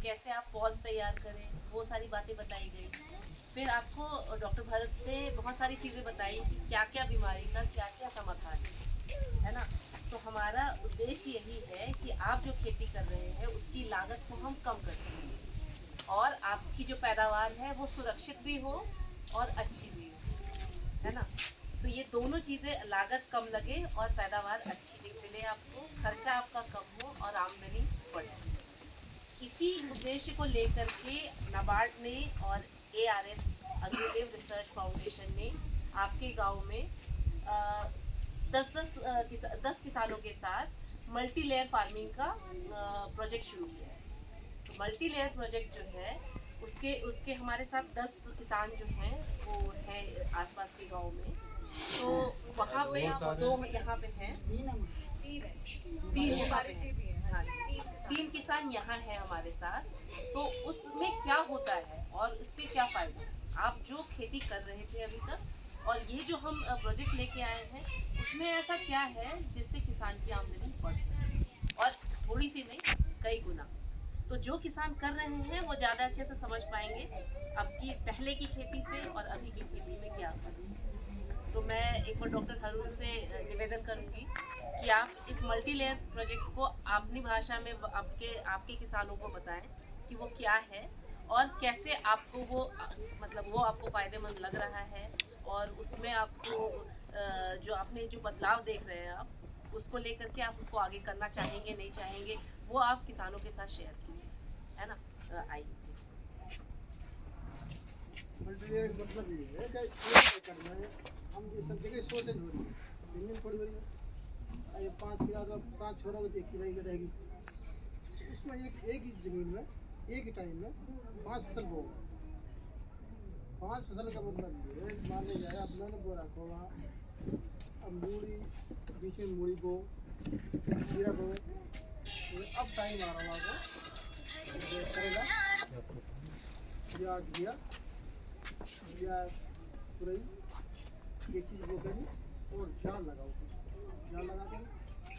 कैसे आप पौध तैयार करें, वो सारी बातें बताई गई। फिर आपको डॉक्टर भरत ने बहुत सारी चीज़ें बताई कि क्या क्या बीमारी का क्या क्या समाधान है ना। तो हमारा उद्देश्य यही है कि आप जो खेती कर रहे हैं उसकी लागत को हम कम कर सकें और आपकी जो पैदावार है वो सुरक्षित भी हो और अच्छी भी हो, है ना। तो ये दोनों चीज़ें, लागत कम लगे और पैदावार अच्छी भी मिले आपको, खर्चा आपका कम हो और आमदनी बढ़े। इसी उद्देश्य को लेकर के नाबार्ड ने और ARF अग्निदेव रिसर्च फाउंडेशन ने आपके गांव में 10 किसानों के साथ मल्टी लेयर फार्मिंग का प्रोजेक्ट शुरू किया है। तो मल्टी लेयर प्रोजेक्ट जो है उसके उसके हमारे साथ 10 किसान जो हैं वो हैं आसपास के गांव में। तो वहाँ पे 2 यहाँ पे हैं, 3 यहाँ पे हैं, हाँ, 3 किसान यहाँ हैं हमारे साथ। तो उसमें क्या होता है और इसके क्या फायदे, आप जो खेती कर रहे थे अभी तक और ये जो हम प्रोजेक्ट लेके आए हैं उसमें ऐसा क्या है जिससे किसान की आमदनी बढ़ सके और थोड़ी सी नहीं कई गुना। तो जो किसान कर रहे हैं वो ज़्यादा अच्छे से समझ पाएंगे अब की पहले की खेती से और अभी की खेती में क्या फर्क है। तो मैं एक बार डॉक्टर हरुण से निवेदन करूंगी कि आप इस मल्टी लेयर प्रोजेक्ट को अपनी भाषा में आपके किसानों को बताएं कि वो क्या है और कैसे आपको वो मतलब वो आपको फ़ायदेमंद लग रहा है और उसमें आपको जो आपने जो बदलाव देख रहे हैं आप उसको लेकर के आप उसको आगे करना चाहेंगे नहीं चाहेंगे वो आप किसानों के साथ शेयर कीजिए, है ना। आइए मल्टीलेयर मतलब ये है कि एक एकड़ में हम ये सब जगह शॉर्टेज हो रही है, जमीन थोड़ी हो रही है। ये 5 किलो तो 5 छोरों की एक ही रहेगी। उसमें एक ही जमीन में एक ही टाइम में 5 फसल बो, 5 फसल का मतलब ये है, मान लिया जाए अब मैंने बो रखा होगा, अब मूली बीच में मूली बो, जीरा बो, अब टाइम आ रहा होगा करेला या घिया या तुरई, ये चीज़ वो करें और जाल लगाओ, जाल लगा के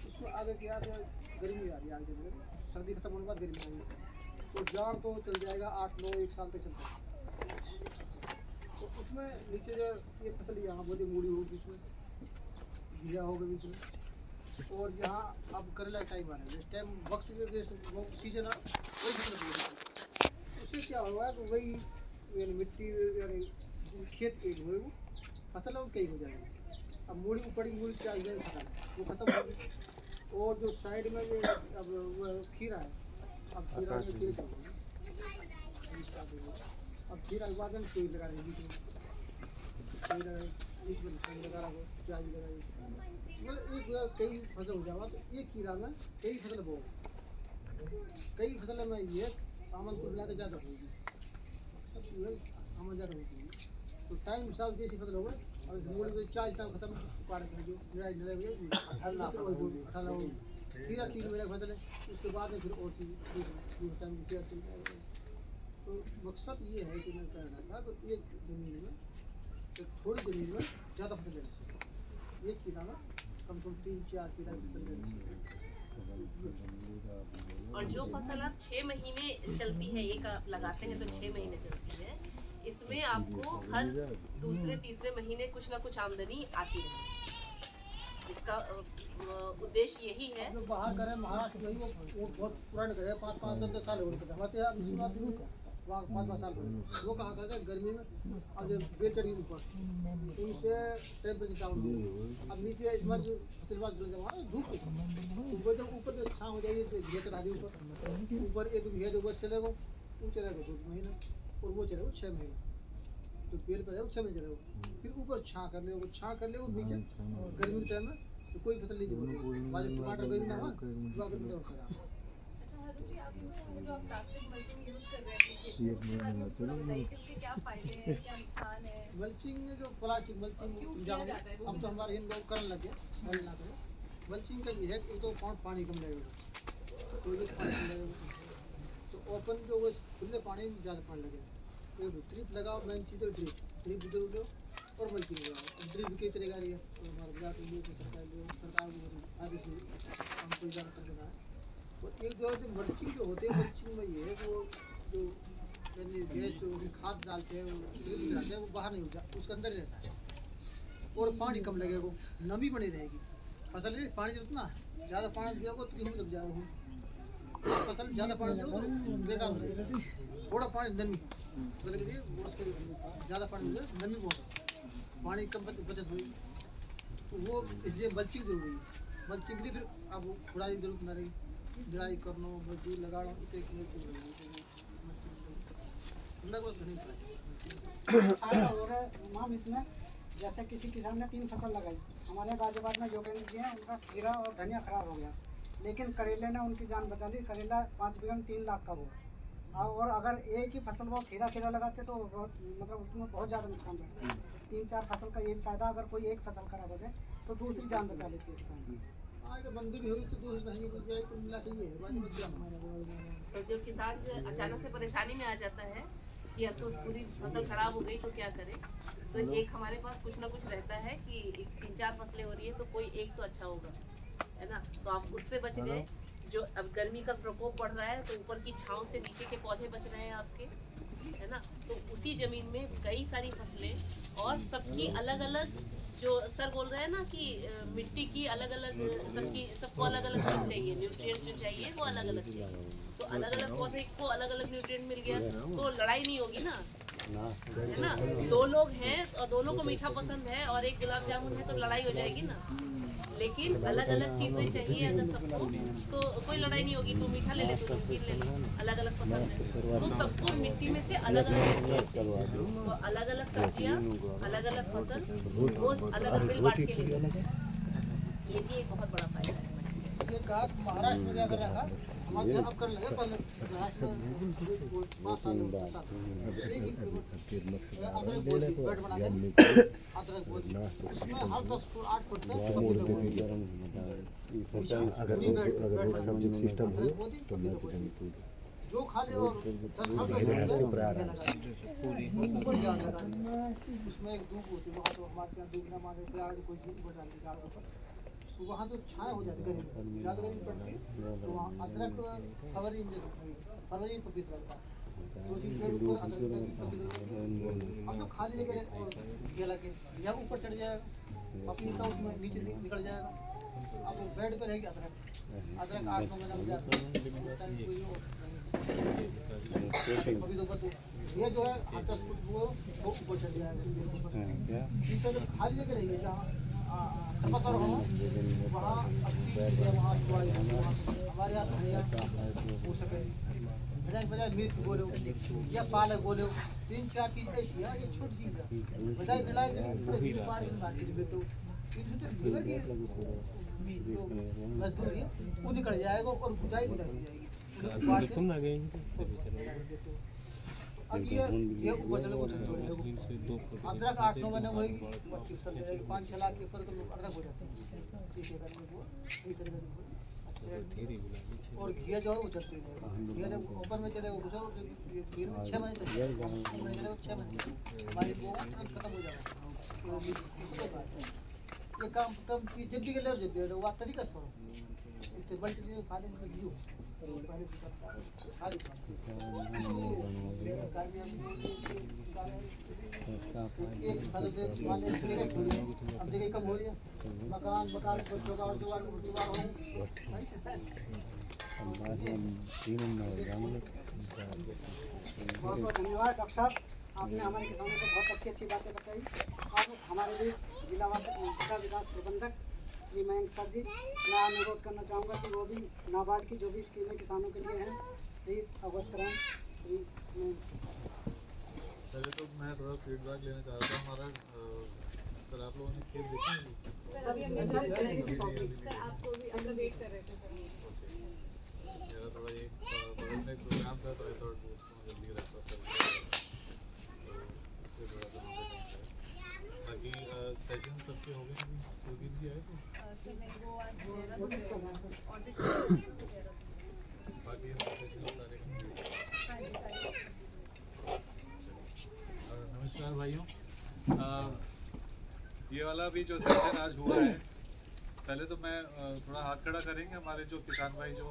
उसको आगे क्या है, गर्मी आ रही है आगे, सर्दी खत्म होने के बाद गर्मी आएगी तो जाल तो चल जाएगा 8-9 1 साल तक चलता है। तो उसमें नीचे जो ये फसल यहाँ बोली मूड़ी होगी, इसमें घिया होगा बीच में, और यहाँ अब करेला टाइम आ रहा है, इस टाइम वक्त जो वो सीजन आ वही फसल बोली। उससे क्या होगा कि वही यानी मिट्टी यानी खेत एक हुए वो फसल और कई हो जाएगी। अब मूड़ी ऊपर मूड़ी चाहिए फसल वो खत्म हो गई, और जो साइड में ये अब वो खीरा है, अब खीरा में तेज हो गई, अब खीरा के बाद में कोई लगा रहे बीच में, बीच में लगा रहा हो, प्याज लगाई, मतलब एक कई फसल हो जाएगा। तो एक खीरा में कई फसल बो, कई फसल में ये आमद को मिला के ज़्यादा होगी, आमद ज़्यादा होगी। तो टाइम हिसाब जैसी फसल होगा, और इस मूल में 4 टाइम खत्म पार कर जो खीरा 3 महीने फसल है, उसके बाद में फिर और चीज़ टाइम चल जाएगा। तो मकसद ये है कि मैं कह रहा था तो एक ज़मीन में एक थोड़ी ज़मीन में ज़्यादा फसल लेना चाहिए, एक खीरा में कम से कम 3-4 खीरा फसल लेना चाहिए। और जो फसल आप 6 महीने चलती है, एक आप लगाते हैं तो 6 महीने चलती है, इसमें आपको हर दूसरे तीसरे महीने कुछ ना कुछ आमदनी आती है। इसका उद्देश्य यही है। जो बाहर करे महाराष्ट्र में वो बहुत पुराने करे, 5-5 10 साल हो गए हमारे यहाँ शुरुआत में वहाँ 5-5 साल वो कहाँ करते गर्मी में, और जो बेल चढ़ी ऊपर उनसे टेम्परेचर डाउन हो गया। अब नीचे इस बार फसल बात जमा धूप ऊपर जब ऊपर जो छाँव हो जाएगी घिया चढ़ा दी ऊपर एक घिया जो बस चलेगा वो चलेगा 2 महीने, और वो चलेगा 6 महीने, तो पेड़ पर है 6 महीने चलेगा, फिर ऊपर छाँ कर ले, वो छाँ कर ले वो नीचे गर्मी के टाइम में तो कोई फसल नहीं होती, टमाटर गर्मी ना हुआ जो आप प्लास्टिक मल्चिंग यूज कर रहे हैं अपनी खेती में, उसके बारे में बताइए कि उसके क्या फायदे हैं, क्या नुकसान है। मल्चिंग जो प्लास्टिक मल्चिंग अब तो हमारे इन लोग करने लगे ना करें। मल्चिंग का ये है कि तो पानी कम लगेगा, कोई भी पानी कम लगेगा, तो ओपन जो वो खुले पानी में ज़्यादा पानी लगेगा। एक ड्रिप लगाओ, मेन चीज़ है ड्रिप जरूर दो और मल्चिंग लगाओ। ड्रिप की तरह है तो हमारे गुजरात में सरकार आगे से हम कोई ज़्यादा कर देना है। तो एक जो मल्चिंग जो होते हैं मल्चिंग में ये है वो खाद डालते हैं वो बाहर नहीं हो जाता, उसके अंदर ही रहता है। और पानी कम लगेगा, नमी बनी रहेगी फसल में। पानी जितना ज़्यादा पानी दिया तो गेहूँ जब जाएगा, फसल ज़्यादा पानी दो तो बेकार हो जाएगा। थोड़ा पानी नमी मतलब कि उसके ज़्यादा पानी दे नमी बहुत पानी कम बचत हुई, तो वो इसलिए मल्चिंग जरूरी है। मल्चिंग के लिए फिर अब खुदाई की जरूरत ना रही, जुड़ाई करना मजदूर लगाना इतने मैम इसमें जैसे किसी किसान ने 3 फसल लगाई, हमारे गाजियाबाद में योगेंद्र जी हैं, उनका खीरा और धनिया खराब हो गया, लेकिन करेले ने उनकी जान बचा ली। करेला 5 बीघा में 3 लाख का हुआ। और अगर एक ही फसल वो खीरा लगाते तो बहुत मतलब उसमें बहुत ज़्यादा नुकसान रहता है। 3-4 फसल का ये फायदा, अगर कोई एक फसल खराब हो जाए तो दूसरी जान बचा लेती है किसान की। बंदी भी होगी तो दूसरी नहीं बच जाए तो मिला चाहिए। तो जो किसान अचानक से परेशानी में आ जाता है कि अब तो पूरी फसल खराब हो गई तो क्या करें, तो एक हमारे पास कुछ ना कुछ रहता है कि 3-4 फसलें हो रही है तो कोई एक तो अच्छा होगा, है ना। तो आप उससे बच गए। जो अब गर्मी का प्रकोप बढ़ रहा है तो ऊपर की छांव से नीचे के पौधे बच रहे हैं आपके, है ना। तो उसी जमीन में कई सारी फसलें और सबकी अलग अलग, जो सर बोल रहे हैं ना कि मिट्टी की अलग अलग, सबको अलग अलग चीज़ चाहिए, न्यूट्रिएंट जो चाहिए वो अलग अलग चाहिए। तो अलग अलग पौधे को अलग अलग न्यूट्रिएंट मिल गया तो लड़ाई नहीं होगी ना, है ना। 2 लोग हैं और दोनों को मीठा पसंद है और एक गुलाब जामुन है तो लड़ाई हो जाएगी ना। लेकिन अलग अलग चीज़ें चाहिए अगर सबको तो कोई लड़ाई नहीं होगी। तू मीठा ले ले, तू नमकीन ले ले, अलग अलग पसंद है तो सबको मिट्टी में से अलग अलग चाहिए। तो अलग अलग सब्जियाँ, अलग अलग फसल, वो अलग अलग मिल बांट के ले, ये भी एक बहुत बड़ा फायदा है। ये कहा महाराष्ट्र में क्या कर रहा था, हमारे अब कर लगे पर महाराष्ट्र में अदरक बोली बेड बना के अदरक बोली उसमें हर 10-8 फुट पे सिस्टम हो तो जो खा ले और 10 फुट ऊपर जान लगा। उसमें एक धूप होती है, वहाँ तो हमारे यहाँ धूप ना मारे प्याज कोई चीज़ बना ली तो वहाँ तो छाया हो जाती गर्मी, ज़्यादा गर्मी पड़ती है तो वहाँ अदरक फरवरी में पपीता लगता है, 2-3 पेड़ ऊपर अदरक पपीता। अब तो खाली लेकर ये लगे या ऊपर चढ़ जाएगा पपीता, उसमें नीचे निकल जाएगा। अब वो बेड पर रहेगी अदरक 8-9 महीना में जाता है पपीता ऊपर। तो ये जो है 8-10 फुट वो ऊपर चढ़ जाएगा। खाली लेकर रहिए जहाँ वहाँ हमारे यहाँ धनिया हो सके, बजाय मिर्च बोलो या पालक बोलो, 3-4 चीज़ ऐसी है ये छोटी चीज़ है। बजाय मिलाए मार्केट में तो लीवर की मजदूरी वो निकल जाएगा और गुजाई हो जाएगी। अब ये ऊपर चले अदरक 8-9 महीने होगी 5-6 लाख के ऊपर अदरक हो जाता है। और घिया जो है वो चलती है, घिया जब ऊपर में चलेगा 6 महीने तक 6 महीने हमारी वो खत्म हो जाएगा। ये काम तब जब भी कलर जब भी वो तरीका से करो इससे बल्कि खाने में घी पहले खाली एक फल से माने अब जगह कम हो रही है, मकान बच्चों का और जुगाड़ हो बहुत धन्यवाद डॉक्टर साहब, आपने हमारे किसानों को बहुत अच्छी बातें बताई। अब हमारे बीच जिला विकास प्रबंधक श्री मयंक सर जी, मैं अनुरोध करना चाहूँगा कि वो भी नाबार्ड की जो भी स्कीमें किसानों के लिए हैं प्लीज़ अवगत कराएं। श्री मयंक सर। पहले तो मैं थोड़ा फीडबैक लेना चाह रहा था हमारा सर, आप लोगों ने खेत देखा है? सर आपको भी हम लोग वेट कर रहे थे सर। मेरा थोड़ा ये बगल में एक प्रोग्राम था तो आई थॉट उसको जल्दी रखा कर बाकी सेशन सबके हो गए। सुधीर जी आए थे सर नहीं, वो आज ऑडिट बाकी सेशन सारे नमस्कार भाइयों। ये वाला भी जो सेशन आज हुआ है, पहले तो मैं थोड़ा हाथ खड़ा करेंगे हमारे जो किसान भाई जो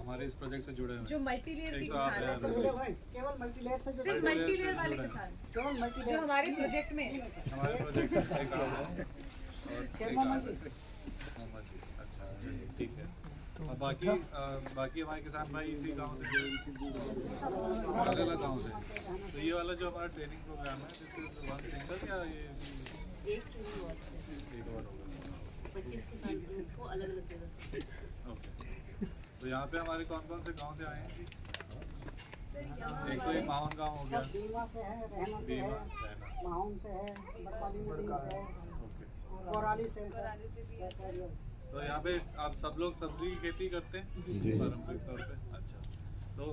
हमारे इस प्रोजेक्ट से जुड़े हुए जो हैं? मल्टी लेयर के एक तो आप किसान हैं। हैं, से जुड़े हुए हैं, केवल मल्टीलेयर से जुड़े सिर्फ हुए हैं। मल्टी लेयर वाले किसान केवल जो मल्टीलेयर हमारे प्रोजेक्ट में हमारे प्रोजेक्ट से एक आप हैं और शेर एक मोहम्मद आप जी। हैं। मोहम्मद जी, अच्छा चलिए ठीक है। और बाकी बाकी हमारे किसान भाई इसी गांव से अलग अलग गांव से। तो ये वाला जो हमारा ट्रेनिंग प्रोग्राम है दिस इज वन सिंगल या ये एक एक और होगा? 25 किसान को अलग अलग जगह से। ओके। तो यहाँ पे हमारे कौन कौन से गांव से आए हैं जी? सर यहाँ एक तो ये माहौन गांव हो गया, सब बीमा से है, रहना से बीमा, है, रहना, माहौम से है, बरपाली मीटिंग से है, ओके। कोराली से है सर। कराली से भी है। तो यहाँ पे आप सब लोग सब्जी की खेती करते हैं पारंपरिक तौर पे? अच्छा। तो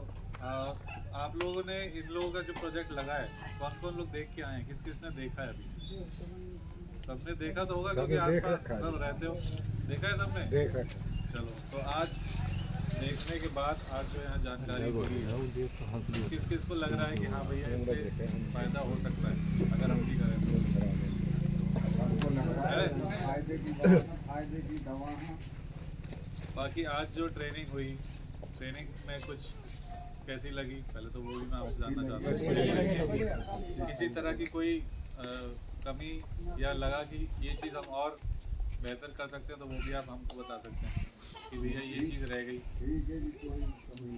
आप लोगों ने इन लोगों का जो प्रोजेक्ट लगा है कौन कौन लोग देख के आए हैं? किस किस ने देखा है अभी? सबने देखा तो होगा क्योंकि आसपास सब रहते हो, देखा है सबने? चलो तो आज देखने के बाद आज जो यहाँ जानकारी मिली है किस किस को लग रहा है कि हाँ भैया इससे फायदा हो सकता है अगर हम भी करें तो? बाकी आज जो ट्रेनिंग हुई, ट्रेनिंग में कुछ कैसी लगी पहले तो वो भी मैं आपसे जानना चाहता हूँ। किसी तरह की कोई कमी या लगा कि ये चीज़ हम और बेहतर कर सकते हैं तो वो भी आप हमको बता सकते हैं कि भैया ये चीज़ रह गई।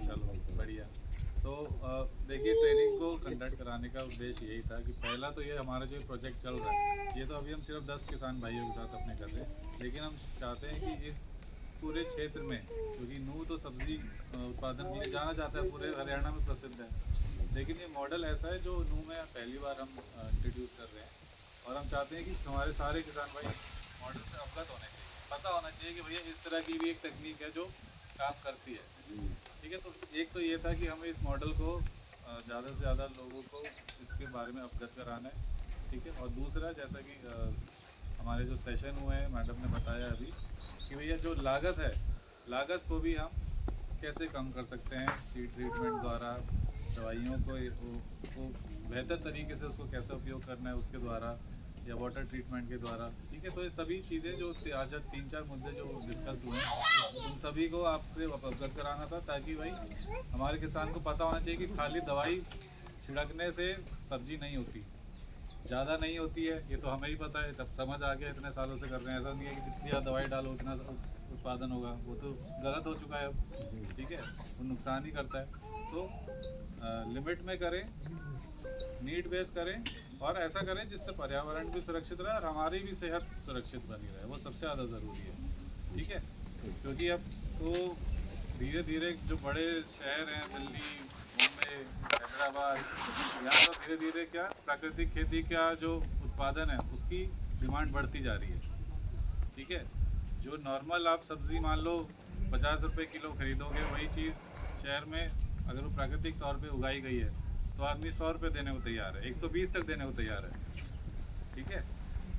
चलो बढ़िया। तो देखिए ट्रेनिंग को कंडक्ट कराने का उद्देश्य यही था कि पहला तो ये हमारा जो प्रोजेक्ट चल रहा है ये तो अभी हम सिर्फ 10 किसान भाइयों के साथ अपने कर रहे हैं, लेकिन हम चाहते हैं कि इस पूरे क्षेत्र में, क्योंकि नूह तो सब्जी उत्पादन के लिए जाना चाहता है, पूरे हरियाणा में प्रसिद्ध है, लेकिन ये मॉडल ऐसा है जो नूह में पहली बार हम इंट्रोड्यूस कर रहे हैं और हम चाहते हैं कि हमारे सारे किसान भाई मॉडल से अवगत होने चाहिए, पता होना चाहिए कि भैया इस तरह की भी एक तकनीक है जो काम करती है। ठीक है, तो एक तो ये था कि हमें इस मॉडल को ज़्यादा से ज़्यादा लोगों को इसके बारे में अवगत कराना है। ठीक है, और दूसरा जैसा कि हमारे जो सेशन हुए हैं मैडम ने बताया अभी कि भैया जो लागत है, लागत को भी हम कैसे कम कर सकते हैं सीड ट्रीटमेंट द्वारा, दवाइयों को बेहतर तरीके से उसको कैसे उपयोग करना है उसके द्वारा, या वाटर ट्रीटमेंट के द्वारा। ठीक है, तो ये सभी चीज़ें जो आज 3-4 मुद्दे जो डिस्कस हुए हैं उन सभी को आपसे अवगत कराना था ताकि भाई हमारे किसान को पता होना चाहिए कि खाली दवाई छिड़कने से सब्जी नहीं होती, ज़्यादा नहीं होती है, ये तो हमें ही पता है, सब समझ आ गया, इतने सालों से कर रहे हैं। ऐसा नहीं है कि जितनी ज़्यादा दवाई डालो उतना उत्पादन होगा, वो तो गलत हो चुका है अब। ठीक है, वो नुकसान ही करता है। तो लिमिट में करें, नीड बेस करें और ऐसा करें जिससे पर्यावरण भी सुरक्षित रहे और हमारी भी सेहत सुरक्षित बनी रहे, वो सबसे ज़्यादा ज़रूरी है। ठीक है, क्योंकि अब तो धीरे धीरे जो बड़े शहर हैं दिल्ली, मुंबई, हैदराबाद, यहाँ तो धीरे धीरे क्या प्राकृतिक खेती का जो उत्पादन है उसकी डिमांड बढ़ती जा रही है। ठीक है, जो नॉर्मल आप सब्ज़ी मान लो 50 रुपये किलो खरीदोगे, वही चीज़ शहर में अगर वो प्राकृतिक तौर पे उगाई गई है तो आदमी 100 रुपये देने को तैयार है, 120 तक देने को तैयार है। ठीक है,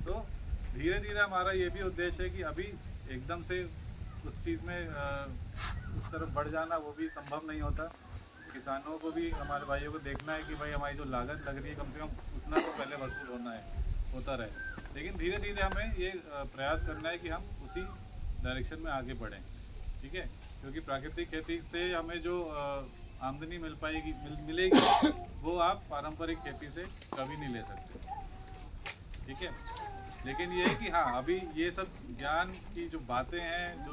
तो धीरे धीरे हमारा ये भी उद्देश्य है कि अभी एकदम से उस चीज़ में उस तरफ बढ़ जाना वो भी संभव नहीं होता। किसानों को भी, हमारे भाइयों को देखना है कि भाई हमारी जो लागत लग रही है कम से कम उतना तो पहले वसूल होता रहे, लेकिन धीरे धीरे हमें ये प्रयास करना है कि हम उसी डायरेक्शन में आगे बढ़ें। ठीक है, क्योंकि प्राकृतिक खेती से हमें जो आमदनी मिलेगी वो आप पारंपरिक खेती से कभी नहीं ले सकते। ठीक है, लेकिन ये है कि हाँ अभी ये सब ज्ञान की जो बातें हैं, जो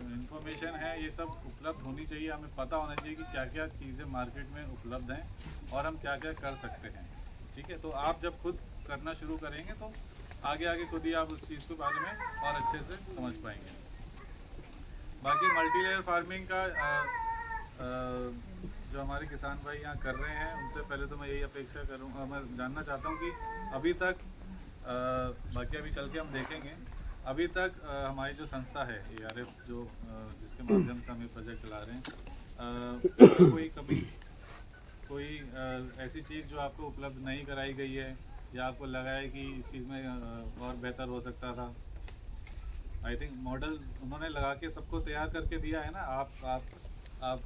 इन्फॉर्मेशन है, ये सब उपलब्ध होनी चाहिए, हमें पता होना चाहिए कि क्या क्या चीज़ें मार्केट में उपलब्ध हैं और हम क्या क्या कर सकते हैं। ठीक है, तो आप जब खुद करना शुरू करेंगे तो आगे आगे खुद ही आप उस चीज़ के बारे में और अच्छे से समझ पाएंगे। बाकी मल्टी लेयर फार्मिंग का जो हमारे किसान भाई यहाँ कर रहे हैं उनसे पहले तो मैं यही अपेक्षा करूँगा, मैं जानना चाहता हूँ कि अभी तक बाकी अभी चल के हम देखेंगे, अभी तक हमारी जो संस्था है ARF जो जिसके माध्यम से हम ये प्रोजेक्ट चला रहे हैं, कोई कमी, कोई ऐसी चीज़ जो आपको उपलब्ध नहीं कराई गई है या आपको लगा है कि इस चीज़ में और बेहतर हो सकता था? आई थिंक मॉडल उन्होंने लगा के सबको तैयार करके दिया है ना, आप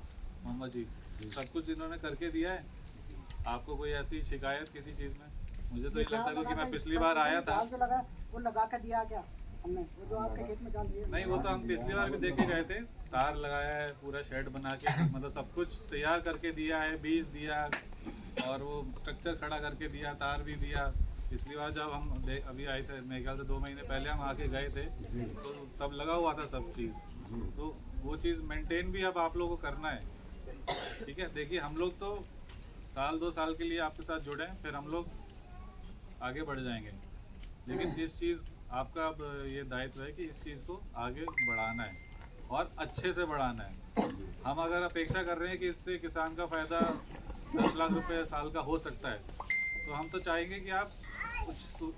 मोहम्मद जी सब कुछ इन्होंने करके दिया है। आपको कोई ऐसी शिकायत किसी चीज़ में? मुझे तो ये लगता है क्योंकि मैं पिछली बार आया था, जो लगा वो लगा कर दिया क्या? हमने वो जो आपके खेत में जाल दिए नहीं, वो तो हम पिछली बार भी देख के गए थे। तार लगाया है, पूरा शेड बना के, मतलब सब कुछ तैयार करके दिया है, बीज दिया और वो स्ट्रक्चर खड़ा करके दिया, तार भी दिया। पिछली बार जब हम अभी आए थे, मेरे ख्याल से 2 महीने पहले हम आके गए थे, तो तब लगा हुआ था सब चीज़। तो वो चीज़ मेंटेन भी अब आप लोगों को करना है, ठीक है। देखिए, हम लोग तो 1-2 साल के लिए आपके साथ जुड़े हैं, फिर हम लोग आगे बढ़ जाएंगे, लेकिन इस चीज़ आपका अब ये दायित्व है कि इस चीज़ को आगे बढ़ाना है और अच्छे से बढ़ाना है। हम अगर अपेक्षा कर रहे हैं कि इससे किसान का फ़ायदा 10 लाख रुपए साल का हो सकता है, तो हम तो चाहेंगे कि आप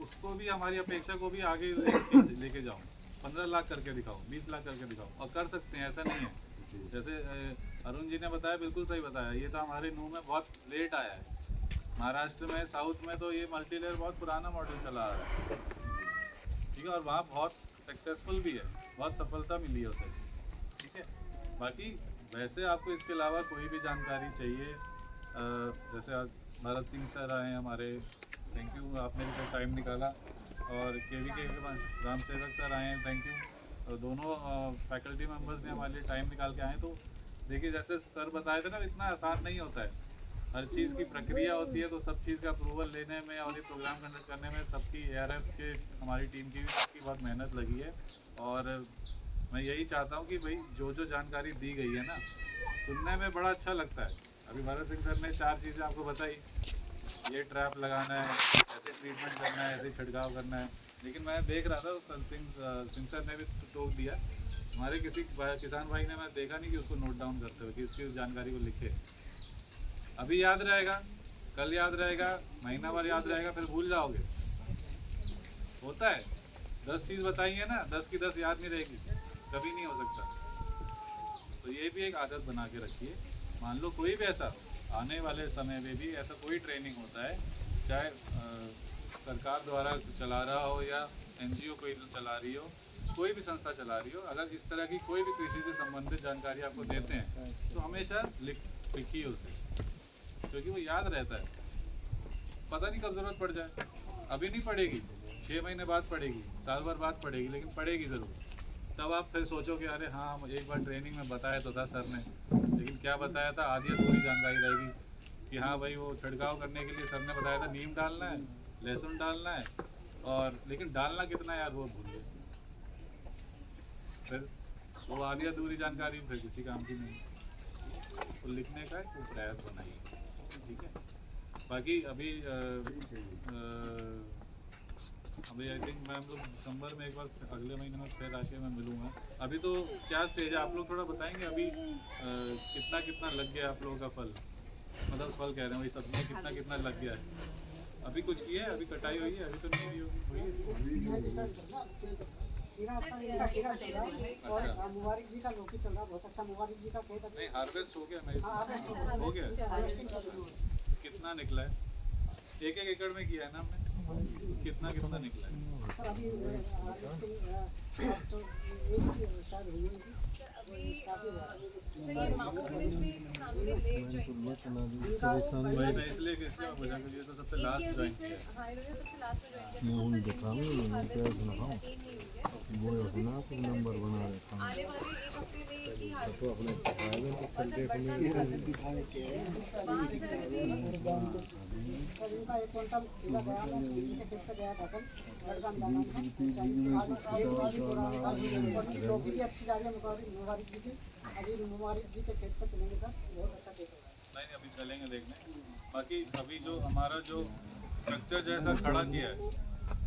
उसको भी, हमारी अपेक्षा को भी आगे लेके जाओ। 15 लाख करके दिखाओ, 20 लाख करके दिखाओ, और कर सकते हैं, ऐसा नहीं है। जैसे अरुण जी ने बताया, बिल्कुल सही बताया, ये तो हमारे मुंह में बहुत लेट आया है। महाराष्ट्र में, साउथ में तो ये मल्टी लेयर बहुत पुराना मॉडल चला आ रहा है, ठीक है, और वहाँ बहुत सक्सेसफुल भी है, बहुत सफलता मिली है उसे, ठीक है। बाकी वैसे आपको इसके अलावा कोई भी जानकारी चाहिए, जैसे आज भरत सिंह सर आए हैं हमारे, थैंक यू, आपने भी टाइम निकाला, और के राम सेवक सर आए हैं, थैंक यू। और दोनों फैकल्टी मेंबर्स ने हमारे लिए टाइम निकाल के आए। तो देखिए, जैसे सर बताए थे ना, इतना आसान नहीं होता है, हर चीज़ की प्रक्रिया होती है, तो सब चीज़ का अप्रूवल लेने में और ये प्रोग्राम कंडक्ट करने में सबकी ARF के, हमारी टीम की भी सबकी बहुत मेहनत लगी है। और मैं यही चाहता हूँ कि भाई जो जानकारी दी गई है ना, सुनने में बड़ा अच्छा लगता है। अभी भरत सिंह सर ने 4 चीज़ें आपको बताई, ये ट्रैप लगाना है, ऐसे ट्रीटमेंट करना है, ऐसे छिड़काव करना है, लेकिन मैं देख रहा था सिंह सर ने भी टोक दिया, हमारे किसी किसान भाई ने, मैं देखा नहीं कि उसको नोट डाउन करते हुए कि इसकी जानकारी को लिखे। अभी याद रहेगा, कल याद रहेगा, महीना भर याद रहेगा, फिर भूल जाओगे। होता है, 10 चीज़ बताइए ना, 10 की 10 याद नहीं रहेगी, कभी नहीं हो सकता। तो ये भी एक आदत बना के रखिए। मान लो कोई भी ऐसा आने वाले समय में भी ऐसा कोई ट्रेनिंग होता है, चाहे सरकार द्वारा चला रहा हो या NGO कोई चला रही हो, कोई भी संस्था चला रही हो, अगर इस तरह की कोई भी कृषि से संबंधित जानकारी आपको देते हैं, तो हमेशा लिखिए उसे, क्योंकि वो याद रहता है। पता नहीं कब ज़रूरत पड़ जाए, अभी नहीं पड़ेगी, 6 महीने बाद पड़ेगी, साल भर बाद पड़ेगी, लेकिन पड़ेगी ज़रूर। तब आप फिर सोचोगे, अरे हाँ, एक बार ट्रेनिंग में बताया तो था सर ने, लेकिन क्या बताया था, आधी अधूरी जानकारी रहेगी कि हाँ भाई, वो छिड़काव करने के लिए सर ने बताया था नीम डालना है, लहसुन डालना है, और लेकिन डालना कितना यार वो भूल गए। फिर वो आधी अधूरी जानकारी फिर किसी काम की नहीं। तो लिखने का एक प्रयास बनाइए, ठीक है। बाकी अभी आई थिंक मैं हम लोग दिसंबर में एक बार, अगले महीने में फिर आके मैं मिलूँगा। अभी तो क्या स्टेज है, आप लोग थोड़ा बताएंगे अभी कितना लग गया आप लोगों का फल, मतलब फल कह रहे हैं, वही सब्जी कितना लग गया है। अभी कुछ किया है, अभी कटाई हुई है, अभी तो नहीं हुई है। खीरा चल रहा है, और मुबारक जी का लौकी चल रहा है, बहुत अच्छा। मुबारक जी का खेत नहीं, हार्वेस्ट हो गया, नहीं हो गया, कितना निकला है? 1-1 एकड़ में किया है ना हमने, कितना निकला है सर? अभी शायद हुई है, मैं इसलिए तो सबसे लास्ट ज्वाइन किया। नंबर बना रखा आने वाले 1 हफ्ते में ही तो अपने सर इनका 1 क्विंटल खीरा गया था, इनके खेत पे गया था कल, लड़कान दाना लौकी भी अच्छी जा रही है मुबारक जी की। अभी मुबारक जी के खेत पर चलेंगे सर, बहुत अच्छा खेत होगा। नहीं, अभी चलेंगे देखने। बाकी अभी जो हमारा जो स्ट्रक्चर जैसा खड़ा किया है,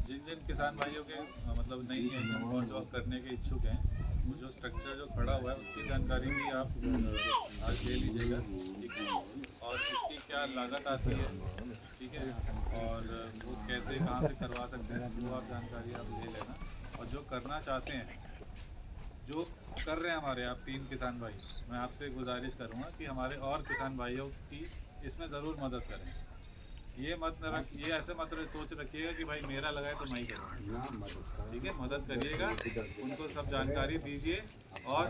जिन किसान भाइयों के मतलब नहीं है और जो करने के इच्छुक हैं, वो जो स्ट्रक्चर जो खड़ा हुआ है उसकी जानकारी भी आप आज ले लीजिएगा, ठीक है। और इसकी क्या लागत आती है, ठीक है, और वो कैसे कहाँ से करवा सकते हैं, वो आप जानकारी आप ले लेना। और जो करना चाहते हैं, जो कर रहे हैं हमारे आप 3 किसान भाई, मैं आपसे गुजारिश करूँगा कि हमारे और किसान भाइयों की इसमें ज़रूर मदद करें। ये ऐसे मत सोच रखिएगा कि भाई मेरा लगा है तो मैं ही करूँगा, ठीक है। मदद करिएगा, उनको सब जानकारी दीजिए, और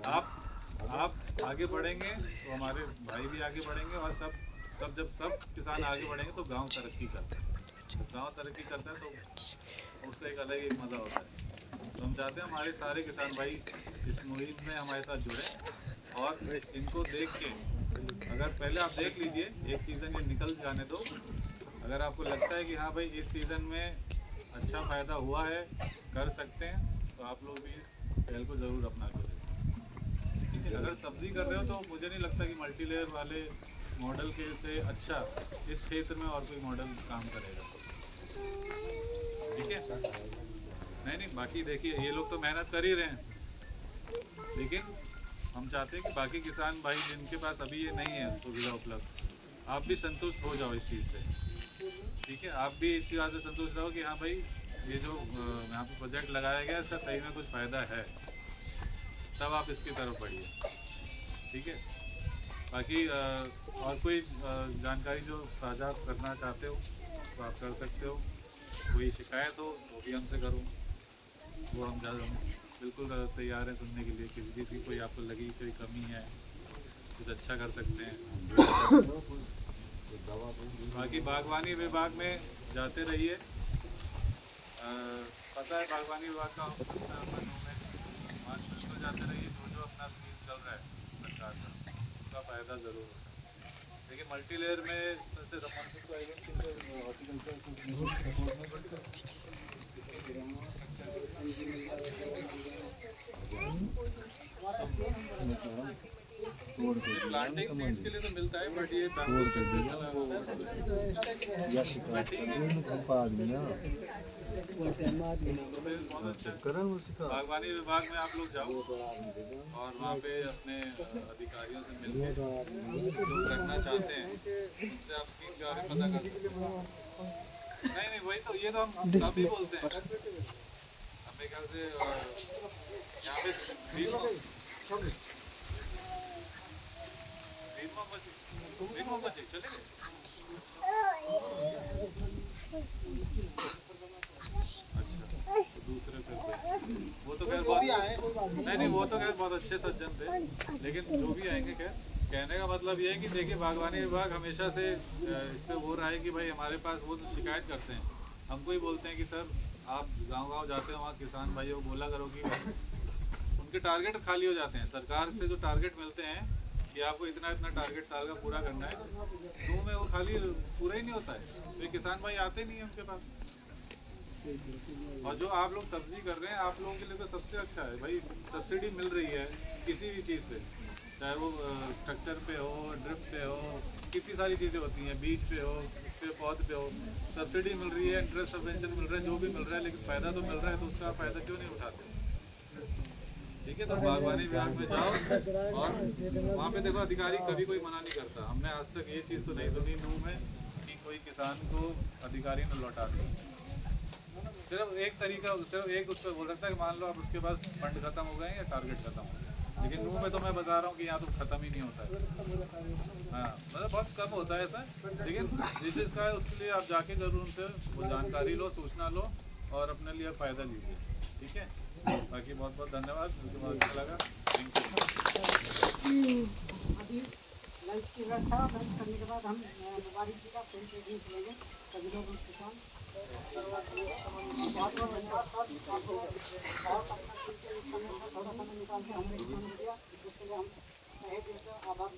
आप आगे बढ़ेंगे तो हमारे भाई भी आगे बढ़ेंगे, और जब सब किसान आगे बढ़ेंगे तो गांव तरक्की करता है। गांव तरक्की करता है तो उसका एक अलग ही मज़ा होता है। तो हम चाहते हैं हमारे सारे किसान भाई इस मुहिम में हमारे साथ जुड़े और इनको देख के, अगर पहले आप देख लीजिए एक सीज़न ये निकल जाने दो, अगर आपको लगता है कि हाँ भाई इस सीज़न में अच्छा फ़ायदा हुआ है, कर सकते हैं, तो आप लोग भी इस पहल को ज़रूर अपना करें। ठीक है, अगर सब्ज़ी कर रहे हो तो मुझे नहीं लगता कि मल्टी लेयर वाले मॉडल के से अच्छा इस क्षेत्र में और कोई मॉडल काम करेगा। ठीक है, नहीं बाकी देखिए ये लोग तो मेहनत कर ही रहे हैं, लेकिन हम चाहते हैं कि बाकी किसान भाई जिनके पास अभी ये नहीं है सुविधा उपलब्ध, आप भी संतुष्ट हो जाओ इस चीज़ से। ठीक है, आप भी इसी बात से संतुष्ट रहो कि हाँ भाई ये जो यहाँ पे प्रोजेक्ट लगाया गया इसका सही में कुछ फ़ायदा है, तब आप इसकी तरफ बढ़िए। ठीक है, बाकी और कोई जानकारी जो साझा करना चाहते हो तो आप कर सकते हो, कोई शिकायत हो तो भी हमसे करो, वो हम बिल्कुल तैयार हैं सुनने के लिए। किसी चीज़ की कोई आपको लगी कोई कमी है, कुछ अच्छा कर सकते हैं। बाकी बागवानी विभाग में जाते रहिए, पता है बागवानी विभाग का मनु में वहाँ बिल्कुल जाते रहिए, जो अपना स्कीम चल रहा है सरकार का उसका फ़ायदा ज़रूर होता है। देखिए मल्टी लेयर में सबसे प्लांटिंग सीड्स के लिए तो मिलता है, बट ये बागवानी विभाग में आप लोग जाओ और वहाँ पे अपने अधिकारियों से मिलकर जो करना चाहते हैं उनसे आप स्कीम के बारे में पता कर सकते हैं। नहीं वही तो, ये तो हम सभी बोलते हैं। अब मेरे ख्याल से यहाँ पे ग्रीन मोमबत्ती चलेंगे। अच्छा, तो दूसरे पे वो तो खैर बहुत नहीं वो तो खैर बहुत अच्छे सज्जन थे, लेकिन जो भी आएंगे खैर कहने का मतलब ये है कि देखिए बागवानी विभाग हमेशा से इस पे वो रहा है कि भाई हमारे पास वो तो शिकायत करते हैं, हमको ही बोलते हैं कि सर आप गांव-गांव जाते हो वहाँ किसान भाइयों को बोला करो कि उनके टारगेट खाली हो जाते हैं। सरकार से जो टारगेट मिलते हैं कि आपको इतना इतना टारगेट साल का पूरा करना है, तो में वो खाली पूरा ही नहीं होता है, तो किसान भाई आते नहीं हैं उनके पास। और जो आप लोग सब्जी कर रहे हैं आप लोगों के लिए तो सबसे अच्छा है भाई, सब्सिडी मिल रही है किसी भी चीज़ पे, चाहे वो स्ट्रक्चर पे हो, ड्रिप पे हो, कितनी सारी चीज़ें होती हैं, बीज पे हो, इस पे पौध पे हो, सब्सिडी मिल रही है, इंटरेस्ट सब्वेंशन मिल रहा है, जो भी मिल रहा है, लेकिन फ़ायदा तो मिल रहा है, तो उसका फ़ायदा क्यों नहीं उठाते? ठीक है, तो बागवानी विभाग में जाओ और वहाँ पे देखो अधिकारी कभी कोई मना नहीं करता। हमने आज तक ये चीज़ तो नहीं सुनी नूह में कि कोई किसान को अधिकारी ने लौटा दे। सिर्फ एक तरीका, सिर्फ एक उस पर बोल सकता है कि मान लो अब उसके पास फंड खत्म हो गए या टारगेट खत्म हो गया, लेकिन नूह में तो मैं बता रहा हूँ कि यहाँ तो ख़त्म ही नहीं होता है। हाँ मतलब बहुत कम होता है ऐसा, लेकिन जिस चीज़ का है उसके लिए आप जाके जरूर उनसे वो जानकारी लो, सूचना लो और अपने लिए फ़ायदा लीजिए। ठीक है, बाकी बहुत बहुत धन्यवाद, मुझे बहुत अच्छा लगा, थैंक यू। अभी लंच की व्यवस्था, लंच करने के बाद हम मुबारक जी का फील्ड ट्रेनिंग चलेंगे, सभी लोग किसान बहुत बहुत धन्यवाद सर आपको, बहुत अपना समय से थोड़ा समय निकाल के हमें समय दिया, उसके लिए हम तहे दिल से आभार।